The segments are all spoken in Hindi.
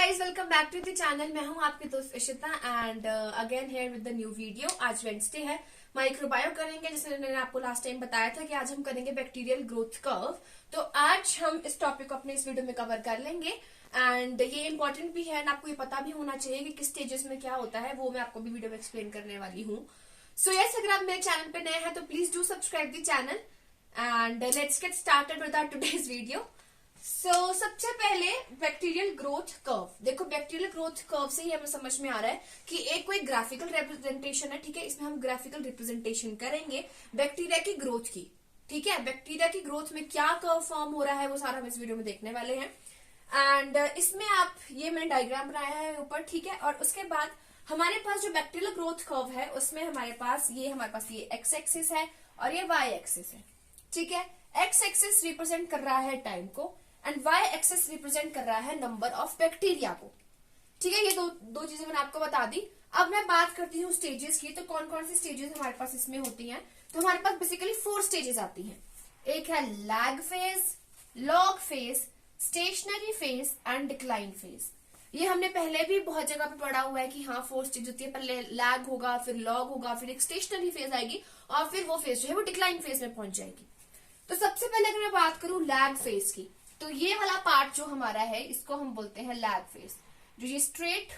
Guys, welcome back to the channel. मैं हूं आपकी दोस्त Ishita and again here with the new video. आज वेडनेसडे है, माइक्रोबायो करेंगे। जैसे मैंने आपको लास्ट टाइम बताया था कि आज हम करेंगे बैक्टीरियल ग्रोथ कर्व। तो आज हम इस टॉपिक को अपने इस वीडियो में कवर कर लेंगे एंड ये इंपॉर्टेंट भी है एंड आपको ये पता भी होना चाहिए कि किस स्टेजेस में क्या होता है, वो मैं आपको भी वीडियो में एक्सप्लेन करने वाली हूँ। सो यस, अगर आप मेरे चैनल पे नए हैं तो please do subscribe the channel and let's get started with our today's video. सबसे पहले बैक्टीरियल ग्रोथ कर्व देखो। बैक्टीरियल ग्रोथ कर्व से ही हमें समझ में आ रहा है कि एक कोई ग्राफिकल रिप्रेजेंटेशन है, ठीक है। इसमें हम ग्राफिकल रिप्रेजेंटेशन करेंगे बैक्टीरिया की ग्रोथ की, ठीक है। बैक्टीरिया की ग्रोथ में क्या कर्व फॉर्म हो रहा है वो सारा हम इस वीडियो में देखने वाले हैं। एंड इसमें आप ये मैंने डायग्राम बनाया है ऊपर, ठीक है। और उसके बाद हमारे पास जो बैक्टीरियल ग्रोथ कर्व है उसमें हमारे पास ये एक्स एक्सिस है और ये वाई एक्सिस है, ठीक है। एक्स एक्सिस रिप्रेजेंट कर रहा है टाइम को एंड वाई एक्सिस रिप्रेजेंट कर रहा है नंबर ऑफ बैक्टीरिया को, ठीक है। ये दो चीजें मैंने आपको बता दी। अब मैं बात करती हूँ स्टेजेस की। तो कौन कौन सी स्टेजेस हमारे पास इसमें होती हैं? तो हमारे पास बेसिकली 4 स्टेजेस आती हैं। एक है lag phase, log phase, stationary phase and decline phase. ये हमने पहले भी बहुत जगह पे पढ़ा हुआ है कि हाँ 4 स्टेज होती है। पहले लैग होगा, फिर लॉग होगा, फिर एक स्टेशनरी फेज आएगी और फिर वो फेज जो है वो डिक्लाइन फेज में पहुंच जाएगी। तो सबसे पहले अगर मैं बात करूं लैग फेज की, तो ये वाला पार्ट जो हमारा है इसको हम बोलते हैं लैग फेज। जो ये स्ट्रेट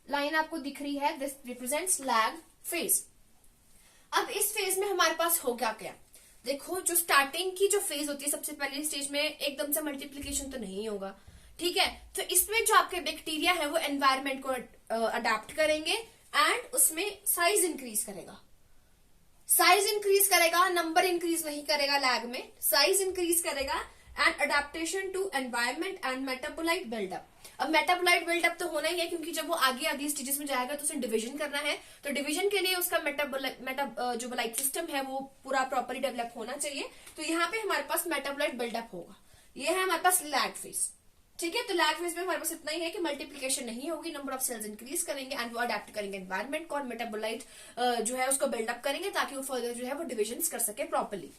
लाइन आपको दिख रही है, दिस रिप्रेजेंट्स लैग फेज। अब इस फेज में हमारे पास हो क्या? देखो, जो स्टार्टिंग की जो फेज होती है, सबसे पहले स्टेज में एकदम से मल्टीप्लीकेशन तो नहीं होगा, ठीक है। तो इसमें जो आपके बैक्टीरिया है वो एनवायरमेंट को अडेप्ट करेंगे एंड उसमें साइज इंक्रीज करेगा, नंबर इंक्रीज नहीं करेगा। लैग में साइज इंक्रीज करेगा and adaptation to environment and metabolite buildup. अब मेटाबोलाइट बिल्डअप तो होना ही है क्योंकि जब वो आगे अगली स्टेजेस में जाएगा तो उसे डिवीजन करना है। तो डिवीजन के लिए उसका मेटाबोलाइट सिस्टम है वो पूरा प्रॉपरली डेवलप होना चाहिए। तो यहाँ पे हमारे पास मेटाबोलाइट बिल्डअप होगा। ये है हमारे पास लैग फेज, ठीक है। तो लैग फेज में हमारे पास इतना ही है कि मल्टीप्लीकेशन नहीं होगी, नंबर ऑफ सेल्स इंक्रीज करेंगे एंड वो अडेप्ट करेंगे एनवायरमेंट को और मेटाबोलाइट जो है उसको बिल्डअप करेंगे ताकि वो फर्दर जो है वो डिविजन कर सके प्रॉपरली।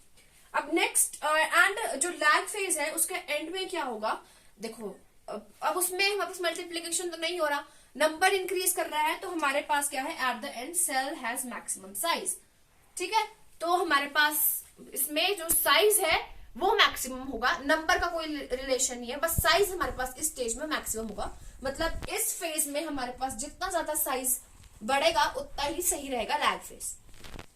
अब नेक्स्ट एंड जो लैग फेज है उसके एंड में क्या होगा? देखो, अब उसमें हमारे पास मल्टीप्लीकेशन तो नहीं हो रहा, नंबर इंक्रीज कर रहा है। तो हमारे पास क्या है? At the end cell has maximum size, ठीक है। तो हमारे पास इसमें जो साइज है वो मैक्सिमम होगा, नंबर का कोई रिलेशन नहीं है, बस साइज हमारे पास इस स्टेज में मैक्सिमम होगा। मतलब इस फेज में हमारे पास जितना ज्यादा साइज बढ़ेगा उतना ही सही रहेगा लैग फेज।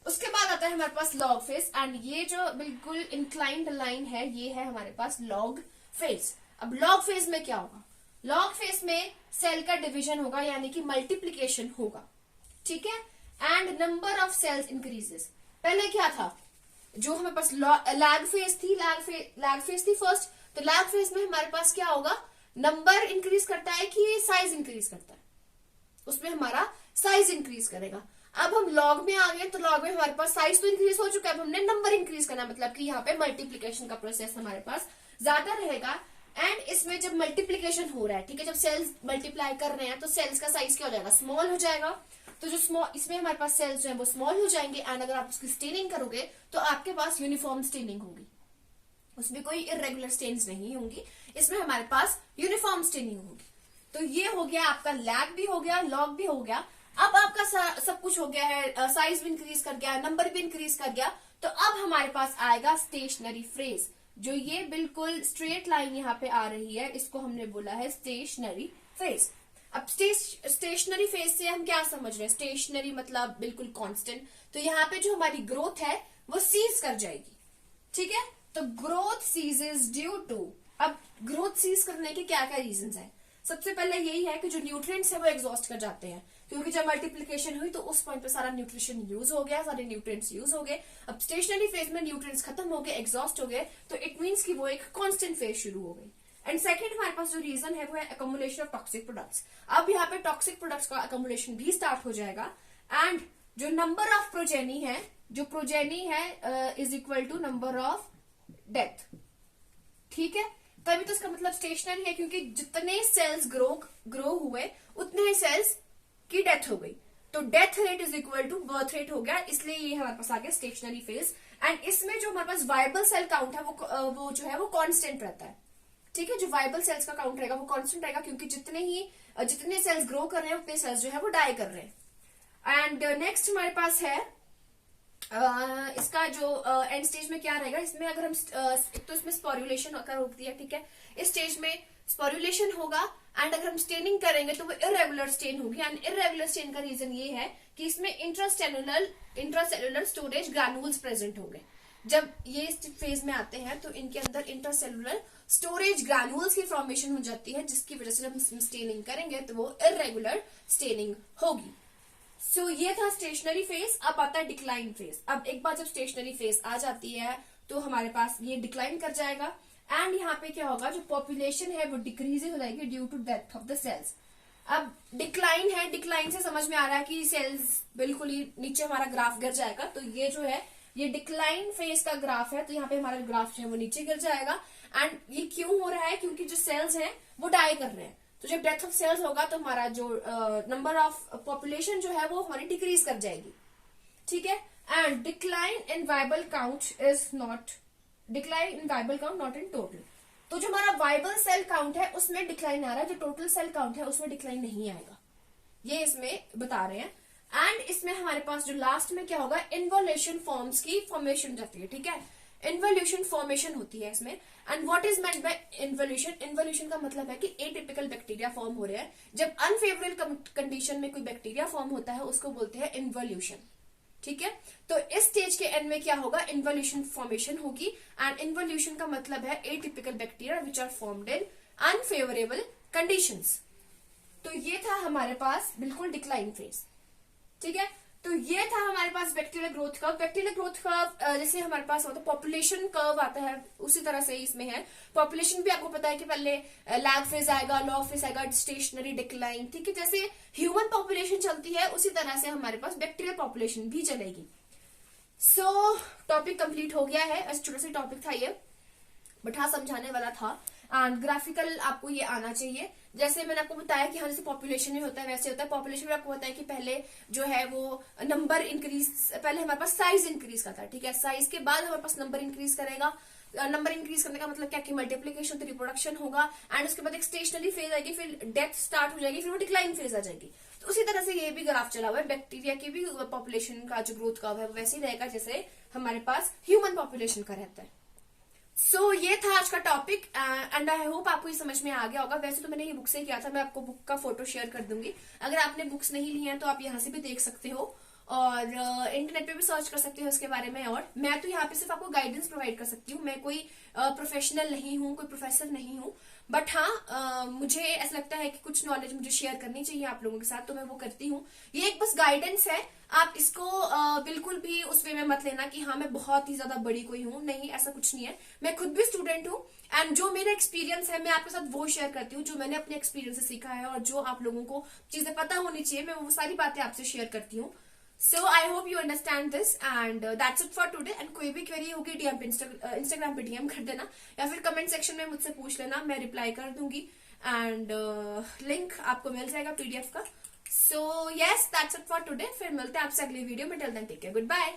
उसके बाद आता है हमारे पास लॉग फेज एंड ये जो बिल्कुल इंक्लाइंड लाइन है ये है हमारे पास लॉग फेज। अब लॉग फेज में क्या होगा? लॉग फेज में सेल का डिवीजन होगा यानी कि मल्टीप्लीकेशन होगा, ठीक है। And number of cells increases. पहले क्या था? जो हमारे पास लैग फेज थी फर्स्ट। तो लैग फेज में हमारे पास क्या होगा? नंबर इंक्रीज करता है कि साइज इंक्रीज करता है? उसमें हमारा साइज इंक्रीज करेगा। अब हम लॉग में आ गए तो लॉग में हमारे पास साइज तो इंक्रीज हो चुका है, अब हमने नंबर इंक्रीज करना, मतलब कि यहाँ पे मल्टीप्लीकेशन का प्रोसेस हमारे पास ज्यादा रहेगा। एंड इसमें जब मल्टीप्लीकेशन हो रहा है, ठीक है, जब सेल्स मल्टीप्लाई कर रहे हैं तो सेल्स का साइज क्या हो जाएगा? स्मॉल हो जाएगा। तो जो स्मॉल इसमें हमारे पास सेल्स जो है वो स्मॉल हो जाएंगे एंड अगर आप उसकी स्टेनिंग करोगे तो आपके पास यूनिफॉर्म स्टेनिंग होगी, उसमें कोई इरेगुलर स्टेन्स नहीं होंगी, इसमें हमारे पास यूनिफॉर्म स्टेनिंग होगी। तो ये हो गया आपका लैग भी हो गया, लॉग भी हो गया। अब आपका सब कुछ हो गया है, साइज भी इंक्रीज कर गया, नंबर भी इंक्रीज कर गया। तो अब हमारे पास आएगा स्टेशनरी फेज। जो ये बिल्कुल स्ट्रेट लाइन यहाँ पे आ रही है इसको हमने बोला है स्टेशनरी फेज। अब स्टेशनरी फेज से हम क्या समझ रहे हैं? स्टेशनरी मतलब बिल्कुल कांस्टेंट। तो यहाँ पे जो हमारी ग्रोथ है वो सीज कर जाएगी, ठीक है। तो ग्रोथ सीजेस ड्यू टू, अब ग्रोथ सीज करने के क्या क्या रीजंस है? सबसे पहले यही है कि जो न्यूट्रिएंट्स है वो एग्जॉस्ट कर जाते हैं क्योंकि जब मल्टीप्लिकेशन हुई तो उस पॉइंट पे सारा न्यूट्रिशन यूज हो गया, सारे न्यूट्रिएंट्स यूज हो गए। अब स्टेशनरी फेज में न्यूट्रिएंट्स खत्म हो गए, एग्जॉस्ट हो गए, तो इट मीन्स कि वो एक कांस्टेंट फेज शुरू हो गई। एंड सेकंड हमारे पास जो रीजन है वो है अकोमुलेशन ऑफ टॉक्सिक प्रोडक्ट्स। अब यहाँ पे टॉक्सिक प्रोडक्ट्स का अकोमुलेशन भी स्टार्ट हो जाएगा एंड जो नंबर ऑफ प्रोजेनी है, जो प्रोजेनी है is equal to number of death, ठीक है। तभी तो इसका मतलब स्टेशनरी है क्योंकि जितने सेल्स ग्रो हुए उतने ही सेल्स की डेथ हो गई। तो death rate is equal to birth rate हो गया, इसलिए ये हमारे पास आ गया स्टेशनरी फेज। एंड इसमें जो हमारे पास वायबल सेल काउंट है वो जो है वो कांस्टेंट रहता है, ठीक है। जो वाइबल सेल्स का काउंट रहेगा वो कांस्टेंट रहेगा, क्योंकि जितने सेल्स ग्रो कर रहे हैं उतने सेल्स जो है वो डाई कर रहे हैं। एंड नेक्स्ट हमारे पास है इसका जो एंड स्टेज में क्या रहेगा, इसमें अगर हम एक तो इसमें स्पोरुलेशन का रोक दिया, ठीक है। इस स्टेज में स्पोरुलेशन होगा एंड अगर हम स्टेनिंग करेंगे तो वो इरेगुलर स्टेन होगी। एंड इरेगुलर स्टेन का रीजन ये है कि इसमें इंट्रासेलुलर स्टोरेज ग्रैन्यूल्स प्रेजेंट होंगे। जब ये इस फेज में आते हैं तो इनके अंदर इंट्रासेलुलर स्टोरेज ग्रैन्यूल्स की फॉर्मेशन हो जाती है, जिसकी वजह से हम स्टेनिंग करेंगे तो वो इरेगुलर स्टेनिंग होगी। सो ये था स्टेशनरी फेज। अब आता है डिक्लाइन फेज। अब एक बार जब स्टेशनरी फेज आ जाती है तो हमारे पास ये डिक्लाइन कर जाएगा एंड यहाँ पे क्या होगा, जो पॉपुलेशन है वो डिक्रीज हो जाएगी due to death of the cells. अब डिक्लाइन है, डिक्लाइन से समझ में आ रहा है कि सेल्स बिल्कुल ही नीचे हमारा ग्राफ गिर जाएगा। तो ये जो है ये डिक्लाइन फेज का ग्राफ है, तो यहाँ पे हमारा ग्राफ जो है वो नीचे गिर जाएगा। एंड ये क्यों हो रहा है, क्योंकि जो सेल्स हैं वो डाई कर रहे हैं। तो जब डेथ ऑफ सेल्स होगा तो हमारा जो नंबर ऑफ पॉपुलेशन जो है वो हमारी डिक्रीज कर जाएगी, ठीक है। And decline in viable count is not decline in viable count not in total. तो जो हमारा वाइबल सेल काउंट है उसमें डिक्लाइन आ रहा है, जो टोटल सेल काउंट है उसमें डिक्लाइन नहीं आएगा, ये इसमें बता रहे हैं। एंड इसमें हमारे पास जो लास्ट में क्या होगा, इन्वोल्यूशन फॉर्म्स की फॉर्मेशन जाती है, ठीक है। इन्वोल्यूशन फॉर्मेशन होती है इसमें। And what is meant by involution, involution का मतलब है कि एटिपिकल बैक्टीरिया फॉर्म हो रहे हैं। जब अनफेवरेबल कंडीशन में कोई बैक्टीरिया फॉर्म होता है उसको बोलते हैं इन्वोल्यूशन, ठीक है। तो इस स्टेज के एंड में क्या होगा, इन्वोल्यूशन फॉर्मेशन होगी। एंड इन्वोल्यूशन का मतलब है atypical bacteria which are formed in unfavourable conditions. तो ये था हमारे पास बिल्कुल डिक्लाइन फेज, ठीक है। तो ये था हमारे पास bacterial growth curve. Bacterial growth curve जैसे हमारे पास होता है पॉपुलेशन कर्व आता है, उसी तरह से इसमें है। पॉपुलेशन भी आपको पता है कि पहले लैग फेज आएगा, लॉग फेज आएगा, स्टेशनरी, डिक्लाइन, ठीक है। जैसे ह्यूमन पॉपुलेशन चलती है उसी तरह से हमारे पास बैक्टीरियल पॉपुलेशन भी चलेगी। सो टॉपिक कंप्लीट हो गया है। छोटा सा टॉपिक था ये, बट हाँ समझाने वाला था। एंड ग्राफिकल आपको ये आना चाहिए। जैसे मैंने आपको बताया कि हाँ जैसे पॉपुलेशन में होता है वैसे होता है। पॉपुलेशन में आपको बताया कि पहले जो है वो नंबर इंक्रीज, पहले हमारे पास साइज इंक्रीज का था, ठीक है। साइज के बाद हमारे पास नंबर इंक्रीज करेगा। नंबर इंक्रीज करने का मतलब क्या कि मल्टीप्लीकेशन, तो रिप्रोडक्शन होगा। एंड उसके बाद एक स्टेशनरी फेज आएगी, फिर डेथ स्टार्ट हो जाएगी, फिर वो डिक्लाइन फेज आ जाएगी। तो उसी तरह से ये भी ग्राफ चला हुआ है। बैक्टीरिया की भी पॉपुलेशन का जो ग्रोथ कर्व है वो वैसे ही रहेगा जैसे हमारे पास ह्यूमन पॉपुलेशन का रहता है। सो ये था आज का टॉपिक एंड आई होप आपको ये समझ में आ गया होगा। वैसे तो मैंने ये बुक से किया था, मैं आपको बुक का फोटो शेयर कर दूंगी। अगर आपने बुक्स नहीं ली हैं तो आप यहाँ से भी देख सकते हो और इंटरनेट पे भी सर्च कर सकते हो इसके बारे में। और मैं तो यहाँ पे सिर्फ आपको गाइडेंस प्रोवाइड कर सकती हूँ। मैं कोई प्रोफेशनल नहीं हूँ, कोई प्रोफेसर नहीं हूँ, बट हाँ मुझे ऐसा लगता है कि कुछ नॉलेज मुझे शेयर करनी चाहिए आप लोगों के साथ, तो मैं वो करती हूँ। ये एक बस गाइडेंस है, आप इसको बिल्कुल भी उस वे में मत लेना कि हाँ मैं बहुत ही ज्यादा बड़ी कोई हूँ, नहीं ऐसा कुछ नहीं है। मैं खुद भी स्टूडेंट हूँ एंड जो मेरा एक्सपीरियंस है मैं आपके साथ वो शेयर करती हूँ, जो मैंने अपने एक्सपीरियंस से सीखा है और जो आप लोगों को चीजें पता होनी चाहिए, मैं वो सारी बातें आपसे शेयर करती हूँ। So I hope you understand this and that's it for today. And कोई भी क्वेरी होगी डीएम पे, इंस्टाग्राम पे डीएम कर देना या फिर कमेंट सेक्शन में मुझसे पूछ लेना, मैं रिप्लाई कर दूंगी। एंड लिंक आपको मिल जाएगा पीडीएफ का। So yes that's it for today. फिर मिलते हैं आपसे अगली वीडियो में। Till then take care, good bye.